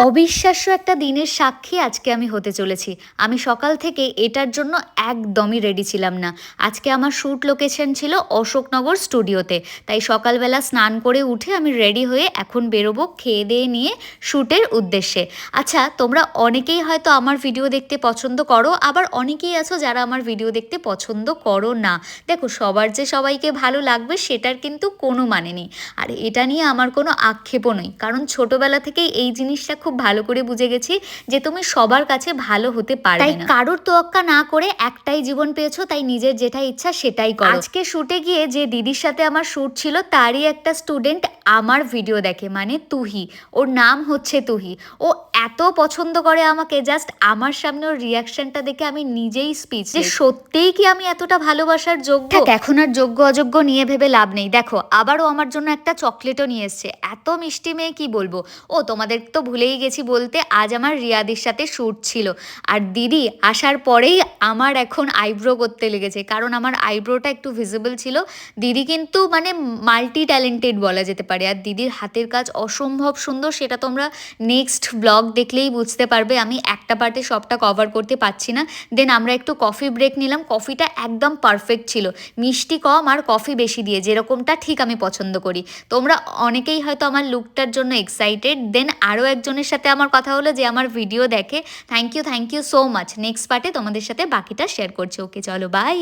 অবিশ্বাস্য একটা দিনের সাক্ষী আজকে আমি হতে চলেছি। আমি সকাল থেকে এটার জন্য একদমই রেডি ছিলাম না। আজকে আমার শ্যুট লোকেশন ছিল অশোকনগর স্টুডিওতে। তাই সকালবেলা স্নান করে উঠে আমি রেডি হয়ে এখন বেরোবো খেয়ে-দেয়ে নিয়ে শ্যুটের উদ্দেশ্যে। আচ্ছা, তোমরা অনেকেই হয়তো আমার ভিডিও দেখতে পছন্দ করো, আবার অনেকেই আছো যারা আমার ভিডিও দেখতে পছন্দ করো না। দেখো, সবার যে সবাইকে ভালো লাগবে সেটার কিন্তু কোনো মানে নেই। আর এটা নিয়ে আমার কোনো আক্ষেপও নেই, কারণ ছোটবেলা থেকেই এই জিনিসটা খুব ভালো করে বুঝে গেছি যে তুমি সবার কাছে ভালো হতে পারবে না। তাই কারোর তোয়াক্কা না করে একটাই জীবন পেয়েছো, তাই নিজের যেটা ইচ্ছা সেটাই করো। আজকে শুটে গিয়ে যে দিদির সাথে আমার শুট ছিল তারই একটা স্টুডেন্ট আমার ভিডিও দেখে, মানে তুহি, ওর নাম হচ্ছে তুহি। ও এত পছন্দ করে আমাকে, জাস্ট আমার সামনে ওর রিয়াকশনটা দেখে আমি নিজেই স্পিচ, যে সত্যিই কি আমি এতটা ভালোবাসার যোগ্য। এখন আর যোগ্য অযোগ্য নিয়ে ভেবে লাভ নেই। দেখো, আবারও আমার জন্য একটা চকলেটও নিয়ে এসছে। এত মিষ্টি মেয়ে, কি বলবো। ও তোমাদের তো ভুলেই গেছি বলতে, আজ আমার রিয়াদির সাথে শ্যুট ছিল। আর দিদি আসার পরেই আমার এখন আইব্রো করতে লেগেছে, কারণ আমার আইব্রোটা একটু ভিজিবল ছিল। দিদি কিন্তু মানে মাল্টি ট্যালেন্টেড বলা যেতে পারে, আর দিদির হাতের কাজ অসম্ভব সুন্দর। সেটা তোমরা নেক্সট ব্লগ দেখলেই বুঝতে পারবে। আমি একটা পার্টে সবটা কভার করতে পারছি না। দেন আমরা একটু কফি ব্রেক নিলাম। কফিটা একদম পারফেক্ট ছিল, মিষ্টি কম আর কফি বেশি দিয়ে, যেরকমটা ঠিক আমি পছন্দ করি। তোমরা অনেকেই হয়তো আমার লুকটার জন্য এক্সাইটেড। দেন আরও একজনের সাথে আমার কথা হলো যে আমার ভিডিও দেখে। Thank you so much. Next পার্টে তোমাদের সাথে বাকিটা শেয়ার করছি। ওকে, চলো, বাই।